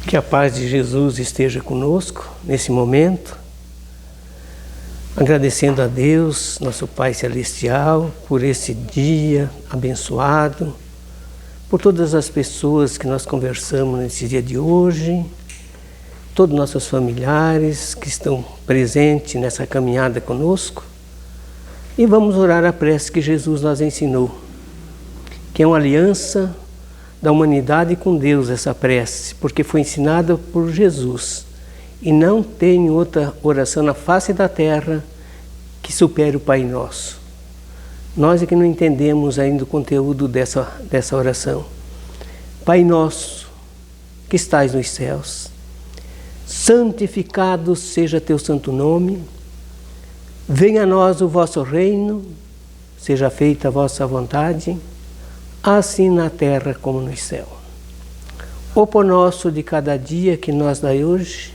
Que a paz de Jesus esteja conosco nesse momento, agradecendo a Deus, nosso Pai Celestial, por esse dia abençoado, por todas as pessoas que nós conversamos nesse dia de hoje, todos nossos familiares que estão presentes nessa caminhada conosco, e vamos orar a prece que Jesus nos ensinou, que é uma aliança da humanidade com Deus, essa prece, porque foi ensinada por Jesus. E não tem outra oração na face da terra que supere o Pai Nosso. Nós é que não entendemos ainda o conteúdo dessa oração. Pai Nosso, que estais nos céus, santificado seja teu santo nome, venha a nós o vosso reino, seja feita a vossa vontade, assim na terra como no céu. O pão nosso de cada dia que nos dai hoje,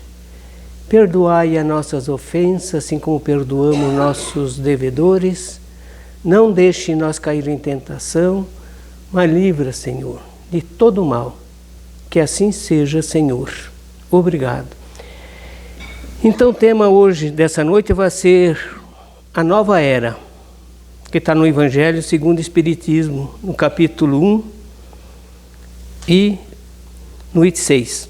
perdoai as nossas ofensas, assim como perdoamos nossos devedores. Não deixe nós cair em tentação, mas livra, Senhor, de todo mal. Que assim seja, Senhor. Obrigado. Então o tema hoje, dessa noite, vai ser a nova era, que está no Evangelho segundo o Espiritismo, no capítulo 1 e no item 6.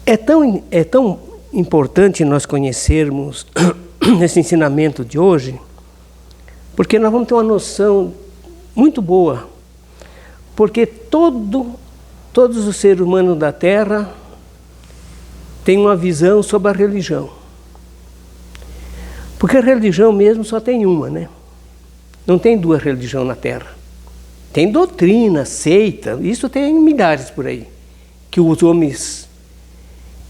É tão importante nós conhecermos esse ensinamento de hoje, porque nós vamos ter uma noção muito boa, porque todos os seres humanos da Terra têm uma visão sobre a religião. Porque a religião mesmo só tem uma, né? Não tem duas religiões na Terra. Tem doutrina, seita, isso tem milhares por aí. Que os homens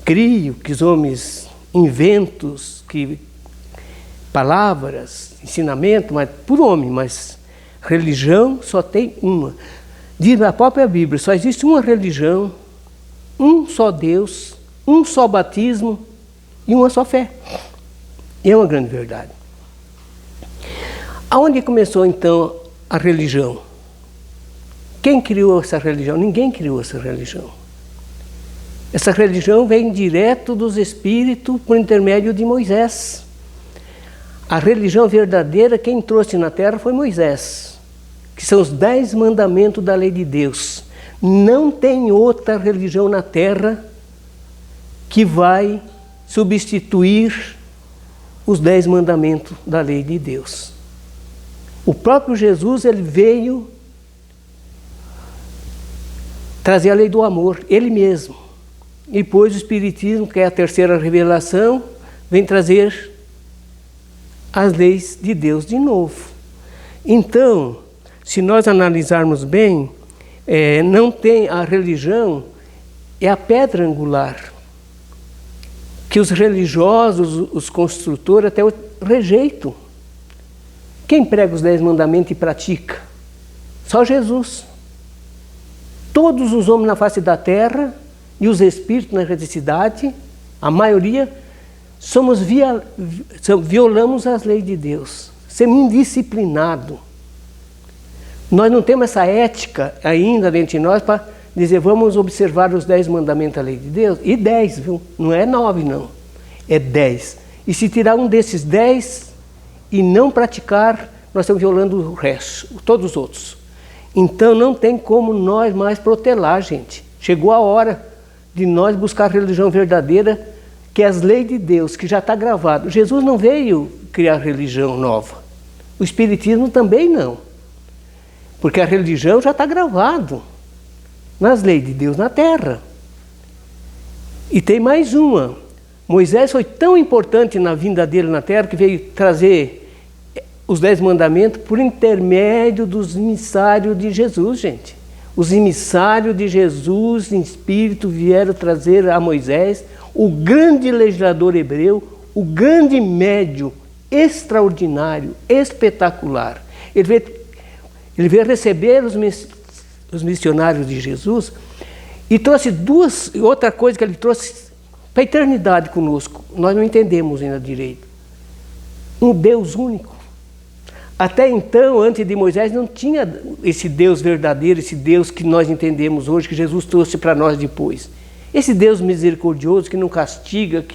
criam, que os homens inventam, que palavras, ensinamento, mas por homem, mas religião só tem uma. Diz na própria Bíblia, só existe uma religião, um só Deus, um só batismo e uma só fé. E é uma grande verdade. Aonde começou então a religião? Quem criou essa religião? Ninguém criou essa religião. Essa religião vem direto dos Espíritos por intermédio de Moisés. A religião verdadeira, quem trouxe na terra foi Moisés, que são os 10 mandamentos da lei de Deus. Não tem outra religião na terra que vai substituir os 10 mandamentos da lei de Deus. O próprio Jesus, ele veio trazer a lei do amor, ele mesmo. E depois o Espiritismo, que é a terceira revelação, vem trazer as leis de Deus de novo. Então, se nós analisarmos bem, não tem a religião, é a pedra angular, que os religiosos, os construtores até rejeitam. Quem prega os 10 mandamentos e pratica? Só Jesus. Todos os homens na face da terra e os espíritos na cidade, a maioria, violamos as leis de Deus. Somos indisciplinados. Nós não temos essa ética ainda dentro de nós para dizer, vamos observar os 10 mandamentos da lei de Deus. E 10, viu? Não é 9, não. É 10. E se tirar um desses 10... e não praticar, nós estamos violando o resto, todos os outros. Então não tem como nós mais protelar, gente. Chegou a hora de nós buscar a religião verdadeira, que é as leis de Deus, que já está gravado. Jesus não veio criar religião nova. O Espiritismo também não. Porque a religião já está gravado nas leis de Deus na terra. E tem mais uma. Moisés foi tão importante na vinda dele na terra que veio trazer os 10 mandamentos por intermédio dos emissários de Jesus, gente. Os emissários de Jesus em espírito vieram trazer a Moisés, o grande legislador hebreu, o grande médium extraordinário, espetacular. Ele veio receber os missionários de Jesus e trouxe outra coisa que ele trouxe para a eternidade conosco. Nós não entendemos ainda direito. Um Deus único. Até então, antes de Moisés, não tinha esse Deus verdadeiro, esse Deus que nós entendemos hoje, que Jesus trouxe para nós depois. Esse Deus misericordioso que não castiga,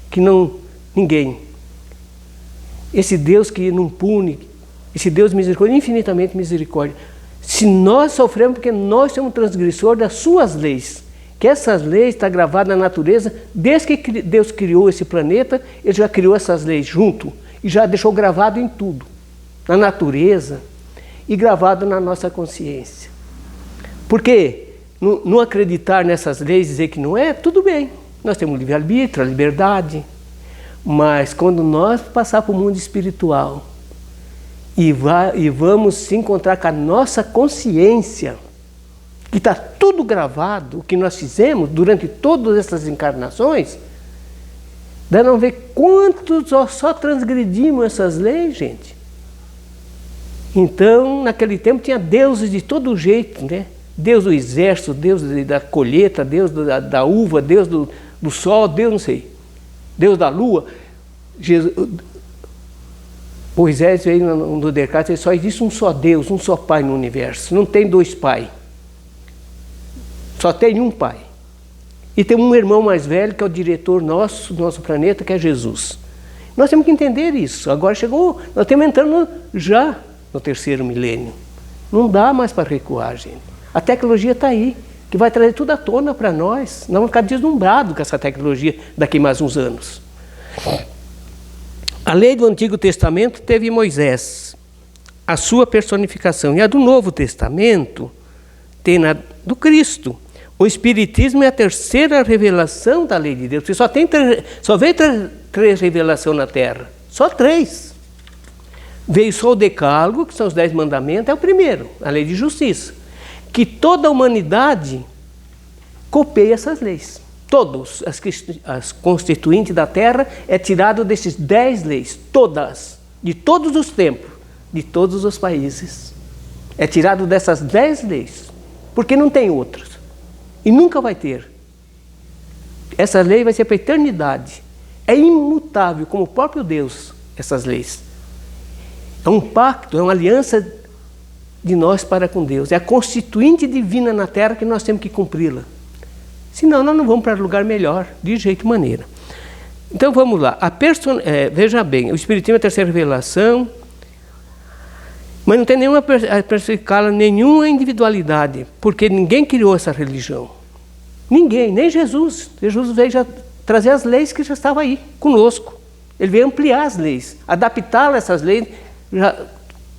que não... ninguém. Esse Deus que não pune, esse Deus misericórdia, infinitamente misericórdia. Se nós sofremos porque nós somos transgressores das suas leis, que essas leis estão gravadas na natureza, desde que Deus criou esse planeta, Ele já criou essas leis junto e já deixou gravado em tudo, na natureza e gravado na nossa consciência. Porque não acreditar nessas leis, dizer que não é, tudo bem. Nós temos livre-arbítrio, a liberdade, mas quando nós passar para o mundo espiritual e vamos se encontrar com a nossa consciência, que está tudo gravado, o que nós fizemos durante todas essas encarnações, daí não ver quantos só transgredimos essas leis, gente. Então, naquele tempo tinha deuses de todo jeito, né? Deus do exército, Deus da colheita, Deus da uva, Deus do sol, Deus não sei, Deus da lua. Moisés veio no Descartes, só existe um só Deus, um só Pai no universo, não tem dois pais. Só tem um Pai. E tem um irmão mais velho, que é o diretor nosso, do nosso planeta, que é Jesus. Nós temos que entender isso. Agora chegou, nós estamos entrando já no terceiro milênio. Não dá mais para recuar, gente. A tecnologia está aí, que vai trazer tudo à tona para nós. Nós vamos ficar deslumbrados com essa tecnologia daqui mais uns anos. A lei do Antigo Testamento teve Moisés, a sua personificação. E a do Novo Testamento tem a do Cristo. O Espiritismo é a terceira revelação da lei de Deus. Porque só veio três revelações na Terra. Só três. Veio só o Decálogo, que são os 10 mandamentos, é o primeiro, a lei de justiça. Que toda a humanidade copeia essas leis. Todos, as constituintes da Terra, é tirado desses 10 leis. Todas, de todos os tempos, de todos os países. É tirado dessas 10 leis. Porque não tem outras. E nunca vai ter. Essa lei vai ser para a eternidade. É imutável, como o próprio Deus, essas leis. É um pacto, é uma aliança de nós para com Deus. É a constituinte divina na Terra que nós temos que cumpri-la. Senão nós não vamos para lugar melhor, de jeito maneira. Então vamos lá. Veja bem, o Espiritismo é a terceira revelação, mas não tem nenhuma nenhuma individualidade, porque ninguém criou essa religião. Ninguém, nem Jesus. Jesus veio já trazer as leis que já estavam aí, conosco. Ele veio ampliar as leis, adaptá-las a essas leis, já,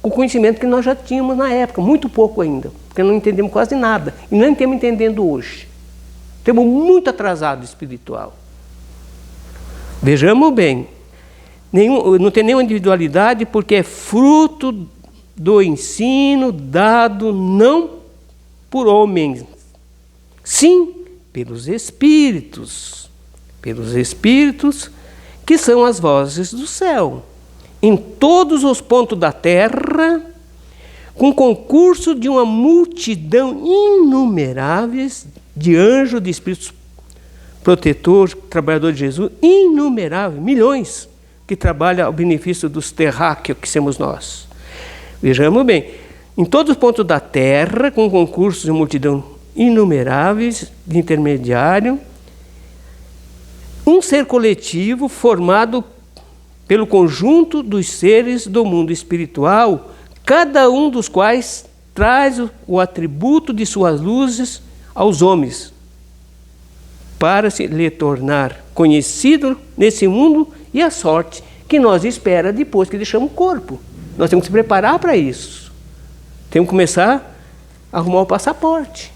com o conhecimento que nós já tínhamos na época, muito pouco ainda, porque não entendemos quase nada, e não estamos entendendo hoje. Estamos muito atrasados espiritual. Vejamos bem, não tem nenhuma individualidade, porque é fruto do ensino dado não por homens, sim pelos espíritos que são as vozes do céu, em todos os pontos da terra, com concurso de uma multidão inumeráveis de anjos, de espíritos protetores, trabalhadores de Jesus, inumeráveis, milhões, que trabalham ao benefício dos terráqueos, que somos nós. Vejamos bem, em todos os pontos da terra, com concursos de multidão inumeráveis, de intermediário, um ser coletivo formado pelo conjunto dos seres do mundo espiritual, cada um dos quais traz o atributo de suas luzes aos homens, para se lhe tornar conhecido nesse mundo e a sorte que nós espera depois que deixamos o corpo. Nós temos que se preparar para isso. Temos que começar a arrumar o passaporte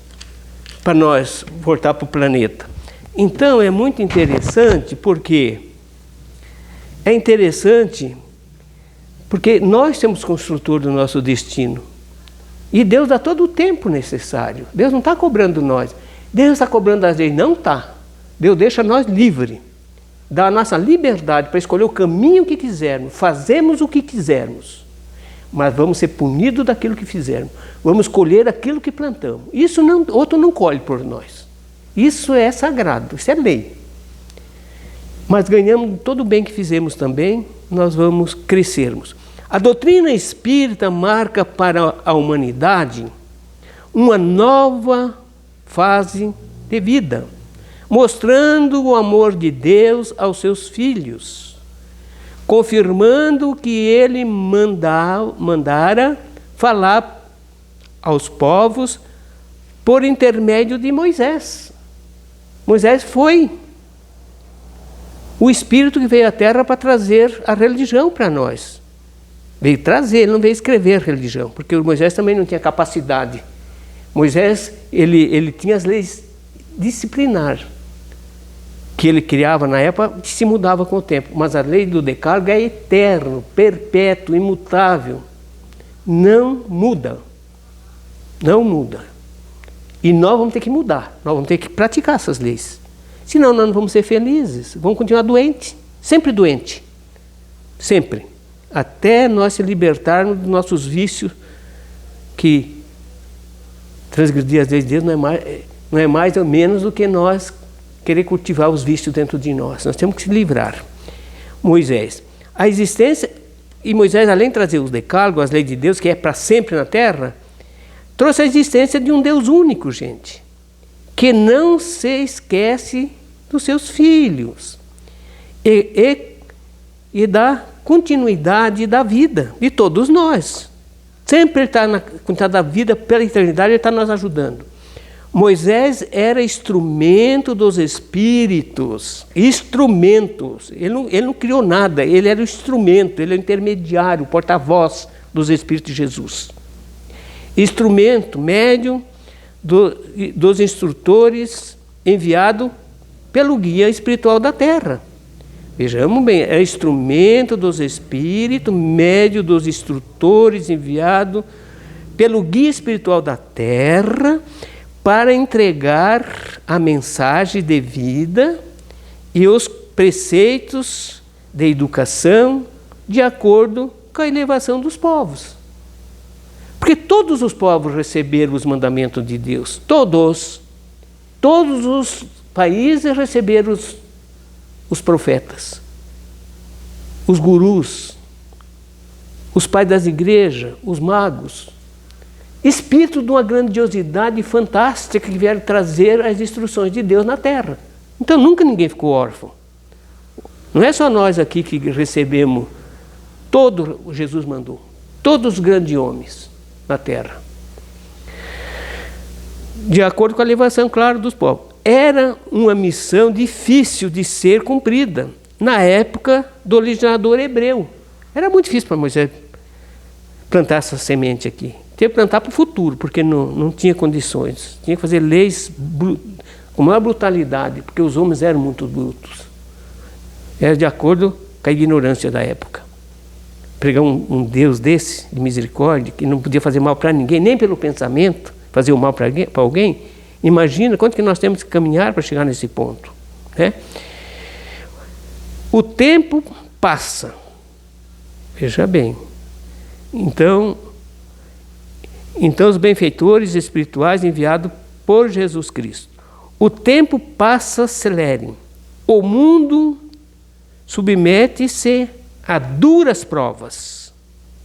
para nós voltar para o planeta. Então é muito interessante, porque nós somos construtores do nosso destino. E Deus dá todo o tempo necessário. Deus não está cobrando nós. Deus está cobrando as leis? Não está. Deus deixa nós livres. Dá a nossa liberdade para escolher o caminho que quisermos. Fazemos o que quisermos. Mas vamos ser punidos daquilo que fizermos. Vamos colher aquilo que plantamos. Isso outro não colhe por nós. Isso é sagrado, isso é lei. Mas ganhamos todo o bem que fizemos também, nós vamos crescermos. A doutrina espírita marca para a humanidade uma nova fase de vida, mostrando o amor de Deus aos seus filhos, confirmando o que ele mandara falar aos povos por intermédio de Moisés. Moisés foi o Espírito que veio à Terra para trazer a religião para nós. Veio trazer, ele não veio escrever religião, porque o Moisés também não tinha capacidade. Moisés, ele tinha as leis disciplinares que ele criava na época, que se mudava com o tempo. Mas a lei do Decálogo é eterno, perpétuo, imutável. Não muda. Não muda. E nós vamos ter que mudar, nós vamos ter que praticar essas leis. Senão nós não vamos ser felizes, vamos continuar doentes, sempre doentes. Sempre. Até nós se libertarmos dos nossos vícios, que transgredir as leis de Deus não é mais ou menos do que nós querer cultivar os vícios dentro de nós. Nós temos que se livrar. Moisés. A existência, e Moisés, além de trazer os decálogos, as leis de Deus, que é para sempre na terra, trouxe a existência de um Deus único, gente, que não se esquece dos seus filhos e da continuidade da vida de todos nós. Sempre ele está na continuidade da vida, pela eternidade, ele está nos ajudando. Moisés era instrumento dos Espíritos, instrumentos. Ele não criou nada, ele era o instrumento, ele é o intermediário, o porta-voz dos Espíritos de Jesus. Instrumento, médium dos instrutores enviado pelo guia espiritual da Terra. Vejamos bem, é instrumento dos Espíritos, médium dos instrutores enviado pelo guia espiritual da Terra, para entregar a mensagem de vida e os preceitos de educação de acordo com a elevação dos povos. Porque todos os povos receberam os mandamentos de Deus, todos os países receberam os profetas, os gurus, os pais das igrejas, os magos. Espírito de uma grandiosidade fantástica que vieram trazer as instruções de Deus na terra. Então nunca ninguém ficou órfão. Não é só nós aqui que recebemos todo o Jesus mandou, todos os grandes homens na terra. De acordo com a elevação, claro, dos povos. Era uma missão difícil de ser cumprida na época do legislador hebreu. Era muito difícil para Moisés plantar essa semente aqui. Tinha que plantar para o futuro, porque não tinha condições. Tinha que fazer leis com maior brutalidade, porque os homens eram muito brutos. Era de acordo com a ignorância da época. Pregar um Deus desse, de misericórdia, que não podia fazer mal para ninguém, nem pelo pensamento, fazer o mal para alguém. Imagina quanto que nós temos que caminhar para chegar nesse ponto, né? O tempo passa. Veja bem. Então os benfeitores espirituais enviados por Jesus Cristo. O tempo passa acelere. O mundo submete-se a duras provas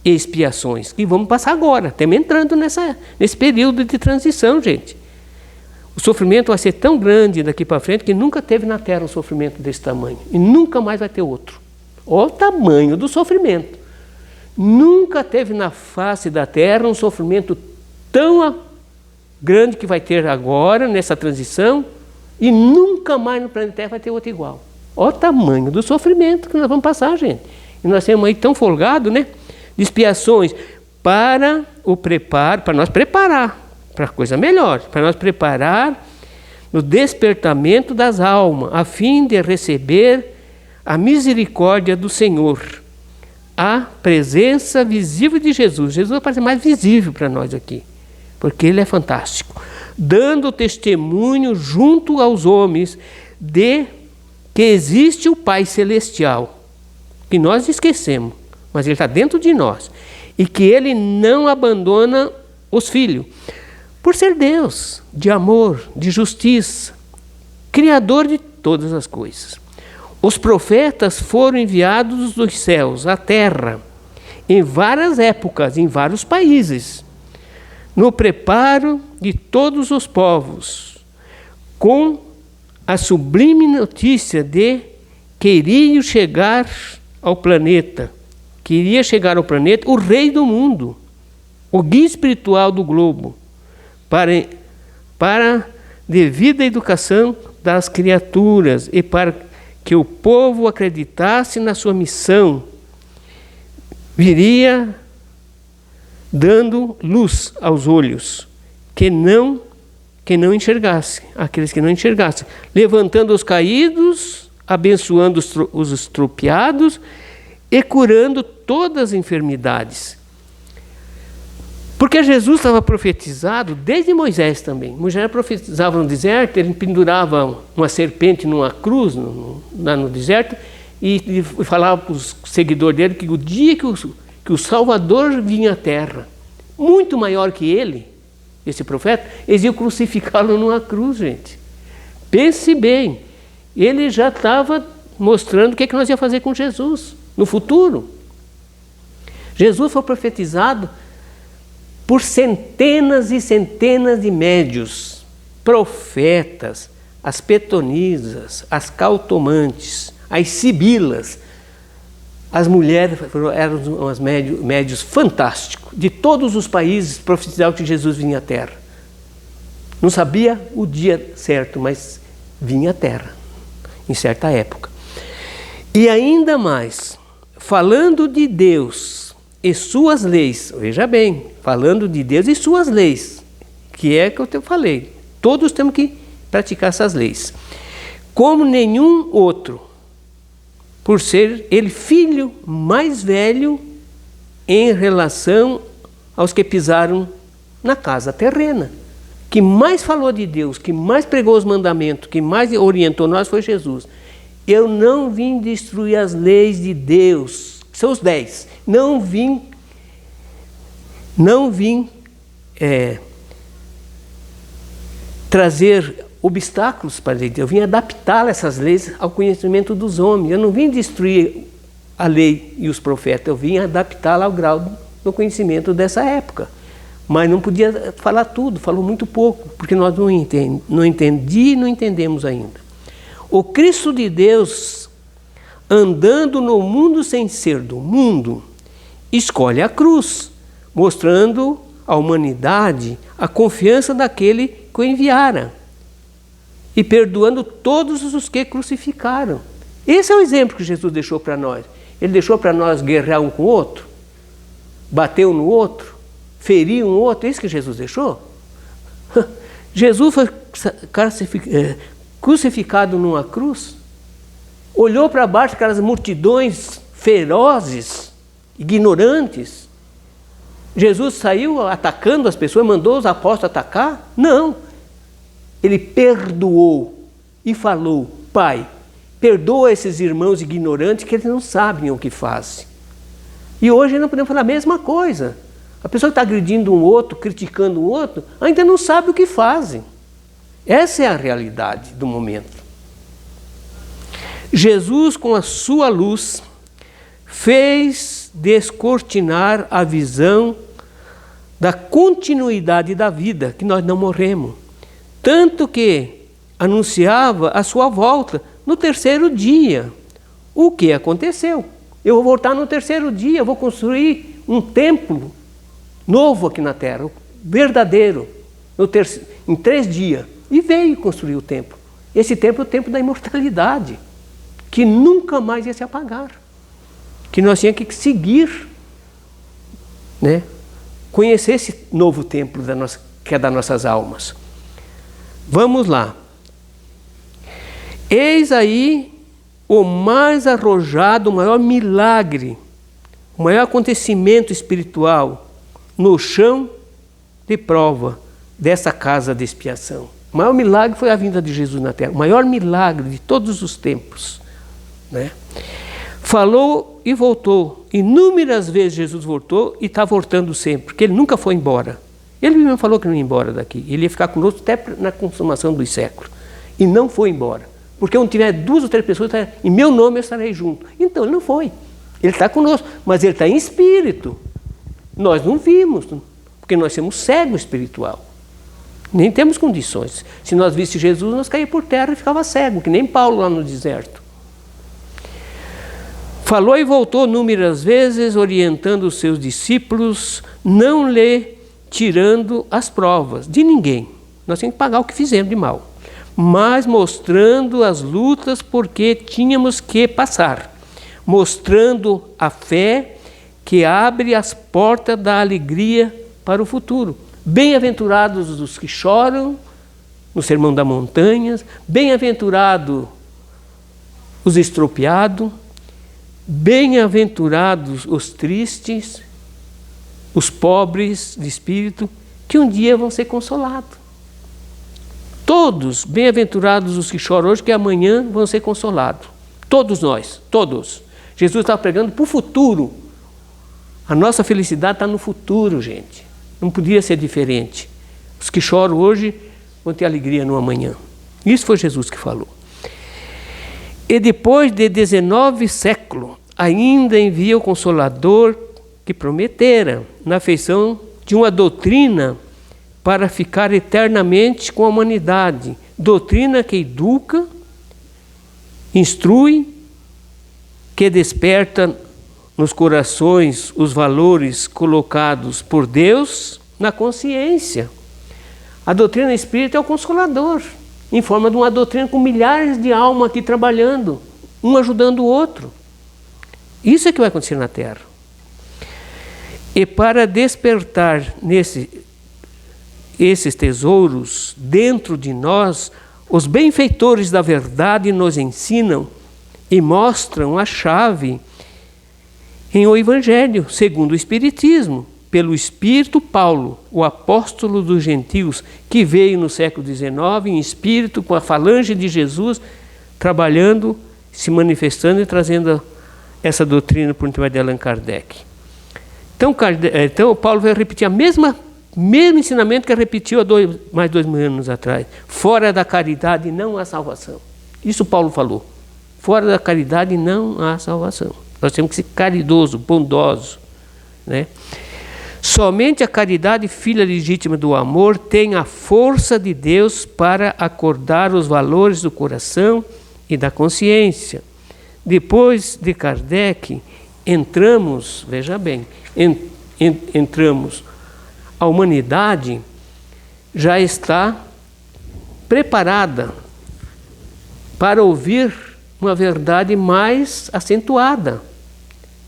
e expiações, que vamos passar agora. Estamos entrando nesse período de transição, gente. O sofrimento vai ser tão grande daqui para frente que nunca teve na Terra um sofrimento desse tamanho. E nunca mais vai ter outro. Olha o tamanho do sofrimento. Nunca teve na face da Terra um sofrimento tão grande que vai ter agora, nessa transição, e nunca mais no planeta Terra vai ter outro igual. Olha o tamanho do sofrimento que nós vamos passar, gente. E nós temos aí tão folgado, né? De expiações para nós preparar para coisa melhor, para nós preparar no despertamento das almas, a fim de receber a misericórdia do Senhor. A presença visível de Jesus. Jesus vai parecer mais visível para nós aqui, porque Ele é fantástico. Dando testemunho junto aos homens de que existe o Pai Celestial, que nós esquecemos, mas Ele está dentro de nós, e que Ele não abandona os filhos, por ser Deus, de amor, de justiça, Criador de todas as coisas. Os profetas foram enviados dos céus à terra, em várias épocas, em vários países, no preparo de todos os povos, com a sublime notícia de que iria chegar ao planeta, o rei do mundo, o guia espiritual do globo, para devida educação das criaturas e para que o povo acreditasse na sua missão, viria dando luz aos olhos, que não enxergasse, aqueles que não enxergassem, levantando os caídos, abençoando os estropiados e curando todas as enfermidades. Porque Jesus estava profetizado desde Moisés também. Moisés profetizava no deserto, ele pendurava uma serpente numa cruz lá no deserto e falava para os seguidores dele que o dia que o Salvador vinha à terra, muito maior que ele, esse profeta, eles iam crucificá-lo numa cruz, gente. Pense bem, ele já estava mostrando o que nós ia fazer com Jesus no futuro. Jesus foi profetizado por centenas e centenas de médios, profetas, as petonisas, as cautomantes, as sibilas. As mulheres eram uns médios fantásticos, de todos os países profetizavam que Jesus vinha à Terra. Não sabia o dia certo, mas vinha à Terra, em certa época. E ainda mais, falando de Deus e suas leis, veja bem, falando de Deus e suas leis, que é que eu te falei, todos temos que praticar essas leis, como nenhum outro, por ser ele filho mais velho em relação aos que pisaram na casa terrena. Que mais falou de Deus, que mais pregou os mandamentos, que mais orientou nós foi Jesus. Eu não vim destruir as leis de Deus, são os 10. Não vim trazer obstáculos para a lei. Eu vim adaptar essas leis ao conhecimento dos homens. Eu não vim destruir a lei e os profetas, eu vim adaptá-la ao grau do conhecimento dessa época. Mas não podia falar tudo, falou muito pouco, porque nós não entendi e não entendemos ainda. O Cristo de Deus, andando no mundo sem ser do mundo, escolhe a cruz, mostrando à humanidade a confiança daquele que o enviara e perdoando todos os que crucificaram. Esse é o exemplo que Jesus deixou para nós. Ele deixou para nós guerrear um com o outro, bater um no outro, ferir um outro, é isso que Jesus deixou? Jesus foi crucificado numa cruz, olhou para baixo aquelas multidões ferozes, ignorantes. Jesus saiu atacando as pessoas, mandou os apóstolos atacar? Não. Ele perdoou e falou: Pai, perdoa esses irmãos ignorantes que eles não sabem o que fazem. E hoje nós podemos falar a mesma coisa. A pessoa que está agredindo um outro, criticando um outro, ainda não sabe o que fazem. Essa é a realidade do momento. Jesus, com a sua luz, fez descortinar a visão da continuidade da vida, que nós não morremos. Tanto que anunciava a sua volta no terceiro dia. O que aconteceu? Eu vou voltar no terceiro dia, eu vou construir um templo novo aqui na terra, verdadeiro, em 3 dias. E veio construir o templo. Esse templo é o templo da imortalidade, que nunca mais ia se apagar. Que nós tínhamos que seguir, né? Conhecer esse novo templo que é das nossas almas. Vamos lá. Eis aí o mais arrojado, o maior milagre, o maior acontecimento espiritual no chão de prova dessa casa de expiação. O maior milagre foi a vinda de Jesus na terra, o maior milagre de todos os tempos, né? Falou e voltou. Inúmeras vezes Jesus voltou e está voltando sempre, porque ele nunca foi embora. Ele mesmo falou que não ia embora daqui. Ele ia ficar conosco até na consumação dos séculos. E não foi embora. Porque onde tiver 2 ou 3 pessoas, em meu nome eu estarei junto. Então ele não foi. Ele está conosco, mas ele está em espírito. Nós não vimos, porque nós somos cegos espiritual. Nem temos condições. Se nós visse Jesus, nós caíamos por terra e ficava cego, que nem Paulo lá no deserto. Falou e voltou inúmeras vezes, orientando os seus discípulos, não lhe tirando as provas de ninguém. Nós temos que pagar o que fizemos de mal. Mas mostrando as lutas porque tínhamos que passar. Mostrando a fé que abre as portas da alegria para o futuro. Bem-aventurados os que choram no Sermão da Montanha, bem-aventurados os estropiados, bem-aventurados os tristes, os pobres de espírito, que um dia vão ser consolados. Todos, bem-aventurados os que choram hoje, que amanhã vão ser consolados. Todos nós, todos. Jesus estava pregando para o futuro. A nossa felicidade está no futuro, gente. Não podia ser diferente. Os que choram hoje vão ter alegria no amanhã. Isso foi Jesus que falou. E depois de 19 séculos, ainda envia o Consolador que prometera, na feição de uma doutrina para ficar eternamente com a humanidade. Doutrina que educa, instrui, que desperta nos corações os valores colocados por Deus na consciência. A doutrina espírita é o Consolador, em forma de uma doutrina com milhares de almas aqui trabalhando, um ajudando o outro. Isso é que vai acontecer na Terra. E para despertar esses tesouros dentro de nós, os benfeitores da verdade nos ensinam e mostram a chave em o Evangelho, segundo o Espiritismo, pelo Espírito Paulo, o apóstolo dos gentios, que veio no século XIX em espírito, com a falange de Jesus, trabalhando, se manifestando e trazendo essa doutrina por intermédio de Allan Kardec. Então Paulo vai repetir mesmo ensinamento que repetiu há mais de 2.000 anos atrás. Fora da caridade não há salvação. Isso Paulo falou. Fora da caridade não há salvação. Nós temos que ser caridosos, bondosos, né? Somente a caridade, filha legítima do amor, tem a força de Deus para acordar os valores do coração e da consciência. Depois de Kardec, entramos, veja bem, entramos, a humanidade já está preparada para ouvir uma verdade mais acentuada,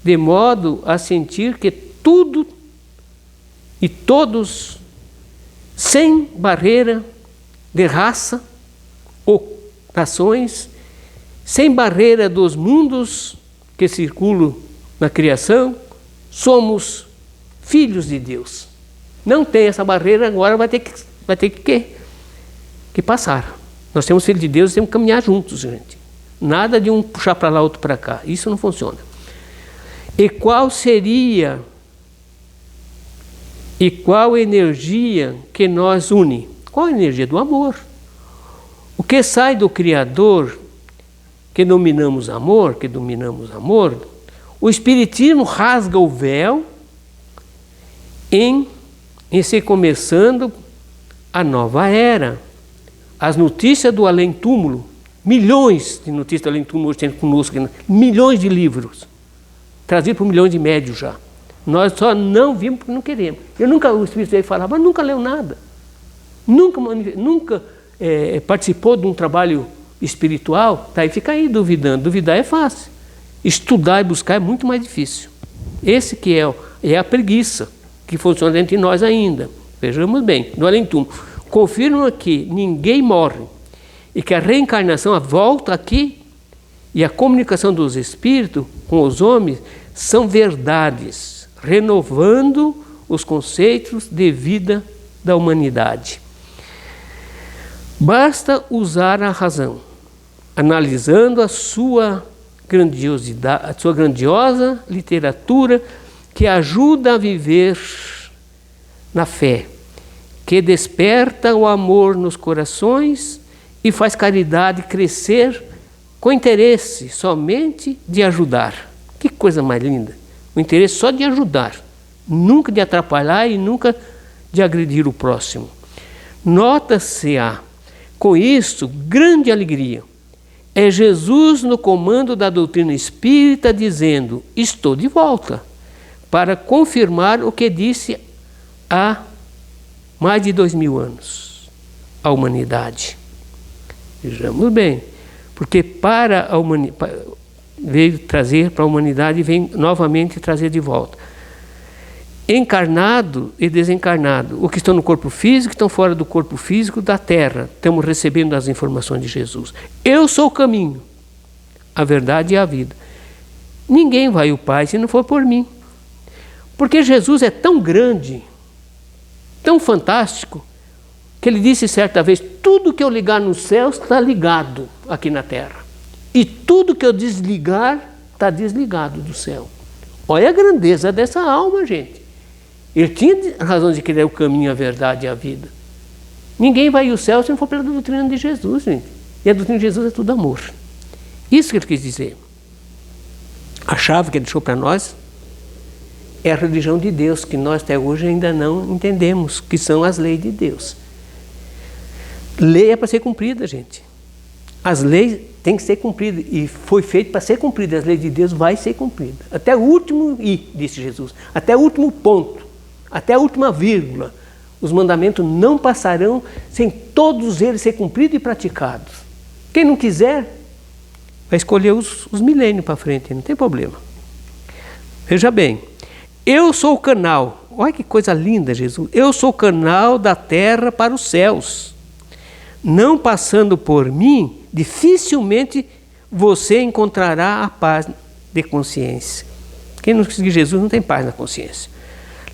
de modo a sentir que tudo e todos, sem barreira de raça ou nações, sem barreira dos mundos que circulam na criação, somos filhos de Deus. Não tem essa barreira, agora vai ter que passar. Nós temos filhos de Deus, temos que caminhar juntos, gente. Nada de um puxar para lá, outro para cá. Isso não funciona. E qual energia que nos une? Qual a energia do amor? O que sai do Criador, que dominamos amor, o Espiritismo rasga o véu em se começando a nova era. As notícias do além-túmulo, milhões de notícias do além-túmulo hoje tem conosco, milhões de livros, trazidos por milhões de médios já. Nós só não vimos porque não queremos. O Espírito veio falar, mas nunca leu nada. Nunca participou de um trabalho espiritual, tá? E fica aí duvidando. Duvidar é fácil. Estudar e buscar é muito mais difícil. Esse que é a preguiça que funciona entre nós ainda. Vejamos bem, no além-túmulo. Confirma que ninguém morre e que a reencarnação, a volta aqui e a comunicação dos espíritos com os homens são verdades, renovando os conceitos de vida da humanidade. Basta usar a razão, analisando a sua grandiosidade, a sua grandiosa literatura que ajuda a viver na fé, que desperta o amor nos corações e faz caridade crescer com interesse somente de ajudar. Que coisa mais linda! O interesse só de ajudar, nunca de atrapalhar e nunca de agredir o próximo. Nota-se-á, com isto, grande alegria. É Jesus no comando da doutrina espírita dizendo: estou de volta, para confirmar o que disse há mais de 2000 anos à humanidade. Vejamos bem, porque para a humanidade veio trazer para a humanidade e vem novamente trazer de volta. Encarnado e desencarnado, o que estão no corpo físico, estão fora do corpo físico da Terra, estamos recebendo as informações de Jesus. Eu sou o caminho, a verdade e a vida. Ninguém vai ao Pai se não for por mim. Porque Jesus é tão grande, tão fantástico, que ele disse certa vez: tudo que eu ligar nos céus está ligado aqui na Terra. E tudo que eu desligar está desligado do céu. Olha a grandeza dessa alma, gente. Ele tinha razão de que ele é o caminho, a verdade e a vida. Ninguém vai ao céu se não for pela doutrina de Jesus, gente. E a doutrina de Jesus é tudo amor. Isso que ele quis dizer. A chave que ele deixou para nós é a religião de Deus, que nós até hoje ainda não entendemos, que são as leis de Deus. Lei é para ser cumprida, gente. As leis têm que ser cumpridas, e foi feito para ser cumprida. As leis de Deus vai ser cumprida. Até o último i, disse Jesus, até o último ponto, até a última vírgula. Os mandamentos não passarão sem todos eles ser cumpridos e praticados. Quem não quiser, vai escolher os milênios para frente, não tem problema. Veja bem, eu sou o canal. Olha que coisa linda, Jesus. Eu sou o canal da terra para os céus. Não passando por mim, dificilmente você encontrará a paz de consciência. Quem não seguir Jesus não tem paz na consciência.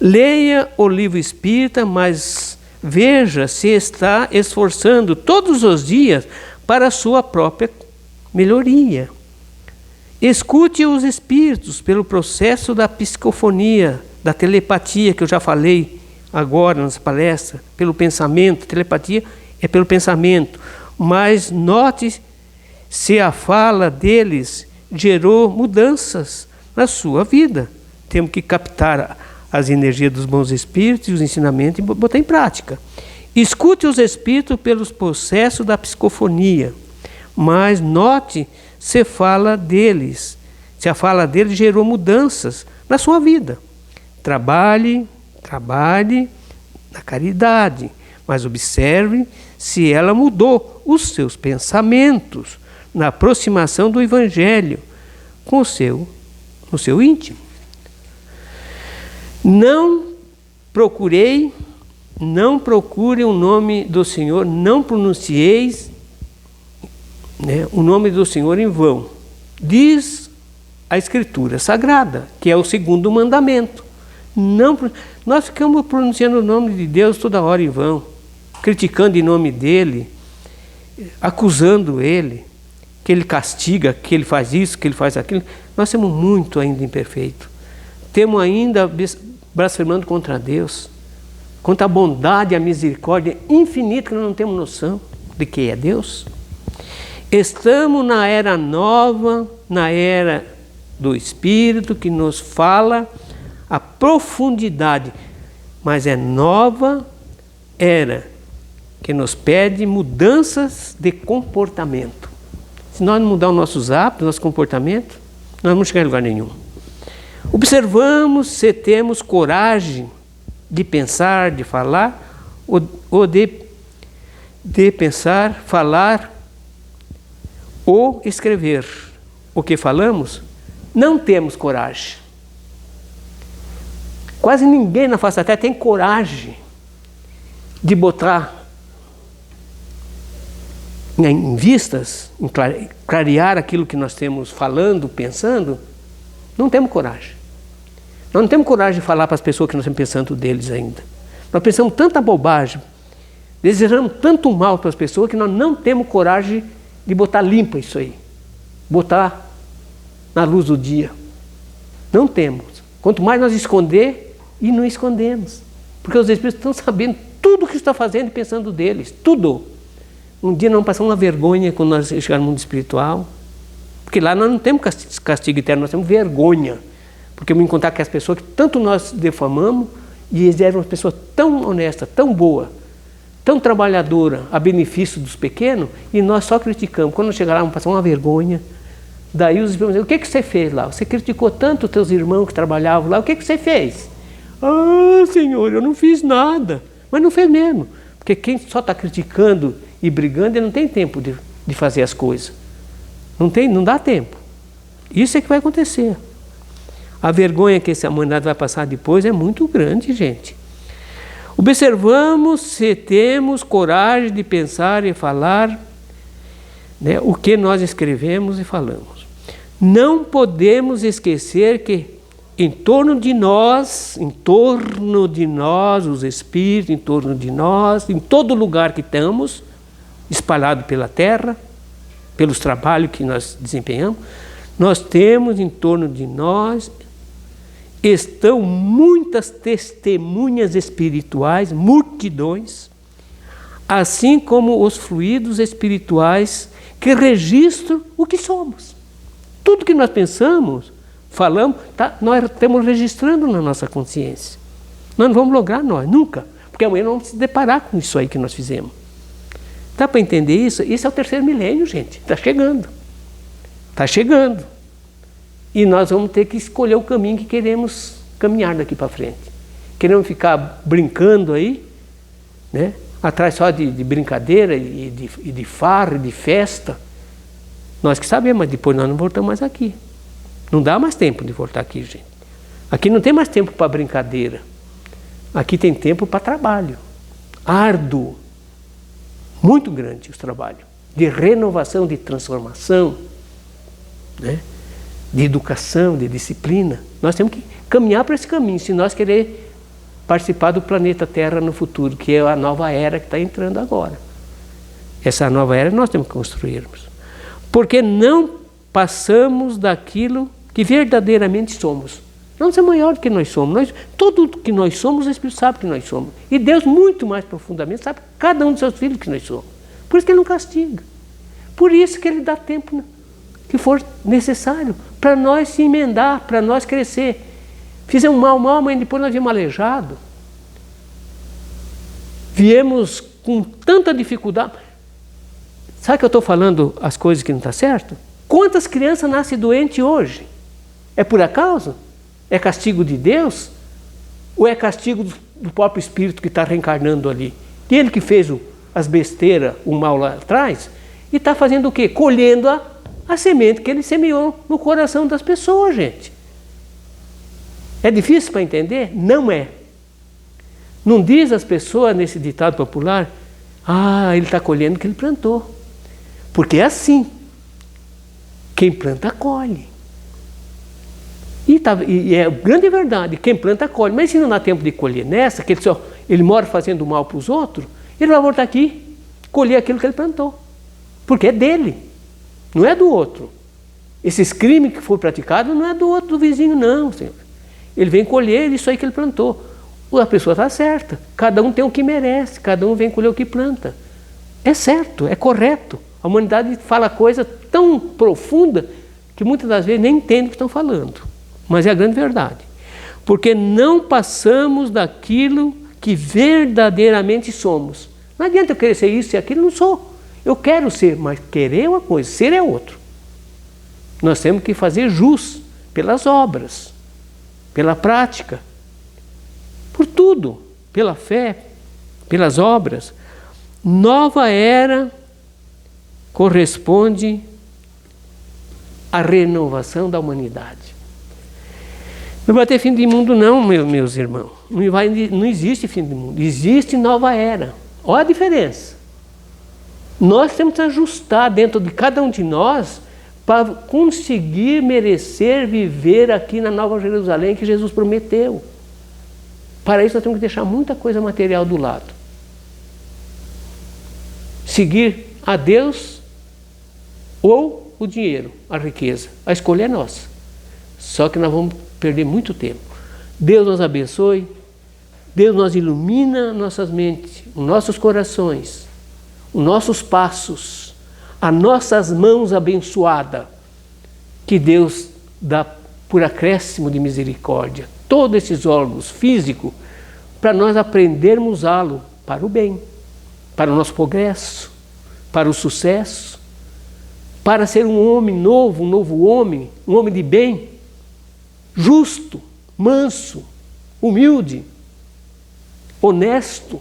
Leia o livro espírita, mas veja se está esforçando todos os dias para a sua própria melhoria. Escute os espíritos pelo processo da psicofonia, da telepatia, que eu já falei agora nas palestras, pelo pensamento. Telepatia é pelo pensamento, mas note se a fala deles gerou mudanças na sua vida. Temos que captar as energias dos bons espíritos e os ensinamentos e botar em prática. Escute os espíritos pelos processos da psicofonia, mas note se a fala deles gerou mudanças na sua vida. Trabalhe na caridade, mas observe se ela mudou os seus pensamentos na aproximação do Evangelho no seu íntimo. Não procure o nome do Senhor, não pronuncieis o nome do Senhor em vão. Diz a Escritura Sagrada, que é o segundo mandamento. Nós ficamos pronunciando o nome de Deus toda hora em vão, criticando em nome dele, acusando ele, que ele castiga, que ele faz isso, que ele faz aquilo. Nós temos muito ainda imperfeito. Temos ainda blasfemando contra Deus, contra a bondade e a misericórdia infinita, que nós não temos noção de que é Deus. Estamos na era nova, na era do Espírito, que nos fala a profundidade, mas é nova era que nos pede mudanças de comportamento. Se nós não mudarmos nossos hábitos, nosso comportamento, nós não vamos chegar em lugar nenhum. Observamos se temos coragem de pensar, de falar, ou de pensar, falar ou escrever. O que falamos, não temos coragem. Quase ninguém na face da Terra tem coragem de botar em vistas, em clarear aquilo que nós temos falando, pensando. Não temos coragem. Nós não temos coragem de falar para as pessoas que nós estamos pensando deles ainda. Nós pensamos tanta bobagem, desejamos tanto mal para as pessoas, que nós não temos coragem de botar limpa isso aí. Botar na luz do dia. Não temos. Quanto mais nós esconder, e não escondemos. Porque os espíritos estão sabendo tudo o que está fazendo e pensando deles. Tudo. Um dia nós passamos uma vergonha quando nós chegarmos no mundo espiritual. Porque lá nós não temos castigo eterno, nós temos vergonha. Porque me encontrar com as pessoas que tanto nós defamamos, e eles eram pessoas tão honestas, tão boas, tão trabalhadora a benefício dos pequenos, e nós só criticamos. Quando chegar lá, vamos passar uma vergonha. Daí os irmãos dizem, o que você fez lá? Você criticou tanto os teus irmãos que trabalhavam lá, o que você fez? Ah, Senhor, eu não fiz nada. Mas não fez mesmo. Porque quem só está criticando e brigando, ele não tem tempo de fazer as coisas. Não dá tempo. Isso é que vai acontecer. A vergonha que essa humanidade vai passar depois é muito grande, gente. Observamos se temos coragem de pensar e falar, né, o que nós escrevemos e falamos. Não podemos esquecer que em torno de nós, os espíritos, em torno de nós, em todo lugar que estamos, espalhado pela terra, pelos trabalhos que nós desempenhamos, nós temos em torno de nós, estão muitas testemunhas espirituais, multidões, assim como os fluidos espirituais que registram o que somos. Tudo que nós pensamos, falamos, nós estamos registrando na nossa consciência. Nós não vamos lograr nunca, porque amanhã nós vamos se deparar com isso aí que nós fizemos. Dá para entender isso? Isso é o 3º milênio, gente. Está chegando. Está chegando. E nós vamos ter que escolher o caminho que queremos caminhar daqui para frente. Queremos ficar brincando aí, né? Atrás só de brincadeira e de farra, de festa. Nós que sabemos, mas depois nós não voltamos mais aqui. Não dá mais tempo de voltar aqui, gente. Aqui não tem mais tempo para brincadeira. Aqui tem tempo para trabalho. Árduo. Muito grande os trabalhos. De renovação, de transformação, né? De educação, de disciplina. Nós temos que caminhar para esse caminho, se nós queremos participar do planeta Terra no futuro, que é a nova era que está entrando agora. Essa nova era nós temos que construirmos. Porque não passamos daquilo que verdadeiramente somos. Não somos maior do que nós somos. Tudo que nós somos, o Espírito sabe que nós somos. E Deus, muito mais profundamente, sabe cada um dos seus filhos que nós somos. Por isso que Ele não castiga. Por isso que Ele dá tempo que for necessário para nós se emendar, para nós crescer. Fizemos mal, mas depois nós viemos aleijado. Viemos com tanta dificuldade. Sabe que eu estou falando as coisas que não estão certo? Quantas crianças nascem doentes hoje? É por acaso? É castigo de Deus? Ou é castigo do próprio Espírito que está reencarnando ali? E ele que fez as besteiras, o mal lá atrás, e está fazendo o quê? Colhendo a semente que ele semeou no coração das pessoas, gente. É difícil para entender? Não é. Não diz as pessoas nesse ditado popular, ele está colhendo o que ele plantou. Porque é assim. Quem planta, colhe. E é grande verdade, quem planta, colhe. Mas se não dá tempo de colher nessa, que ele mora fazendo mal para os outros, ele vai voltar aqui, colher aquilo que ele plantou. Porque é dele, não é do outro. Esses crimes que foram praticados não é do outro, do vizinho, não, Senhor. Ele vem colher isso aí que ele plantou. A pessoa está certa. Cada um tem o que merece, cada um vem colher o que planta. É certo, é correto. A humanidade fala coisa tão profunda que muitas das vezes nem entende o que estão falando. Mas é a grande verdade. Porque não passamos daquilo que verdadeiramente somos. Não adianta eu querer ser isso e aquilo, não sou. Eu quero ser, mas querer é uma coisa, ser é outra. Nós temos que fazer jus pelas obras, pela prática, por tudo, pela fé, pelas obras. Nova era corresponde à renovação da humanidade. Não vai ter fim de mundo não, meus irmãos. Não existe fim de mundo. Existe nova era. Olha a diferença. Nós temos que ajustar dentro de cada um de nós para conseguir merecer viver aqui na Nova Jerusalém que Jesus prometeu. Para isso nós temos que deixar muita coisa material do lado. Seguir a Deus ou o dinheiro, a riqueza. A escolha é nossa. Só que nós vamos perder muito tempo. Deus nos abençoe. Deus nos ilumina nossas mentes, os nossos corações, os nossos passos, as nossas mãos abençoadas. Que Deus dá por acréscimo de misericórdia todos esses órgãos físicos para nós aprendermos a usá-lo para o bem. para o nosso progresso, para o sucesso, para ser um homem novo, um novo homem, um homem de bem, justo, manso, humilde, honesto,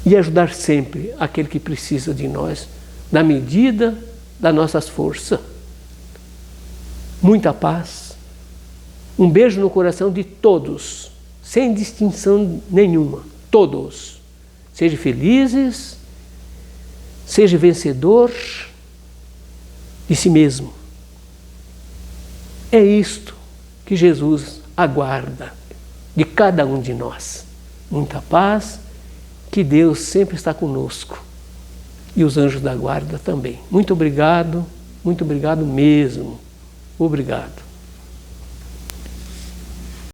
e ajudar sempre aquele que precisa de nós, na medida das nossas forças. Muita paz, um beijo no coração de todos, sem distinção nenhuma, todos. Sejam felizes, seja vencedor de si mesmo. É isto que Jesus aguarda de cada um de nós. Muita paz, que Deus sempre está conosco. E os anjos da guarda também. Muito obrigado mesmo. Obrigado.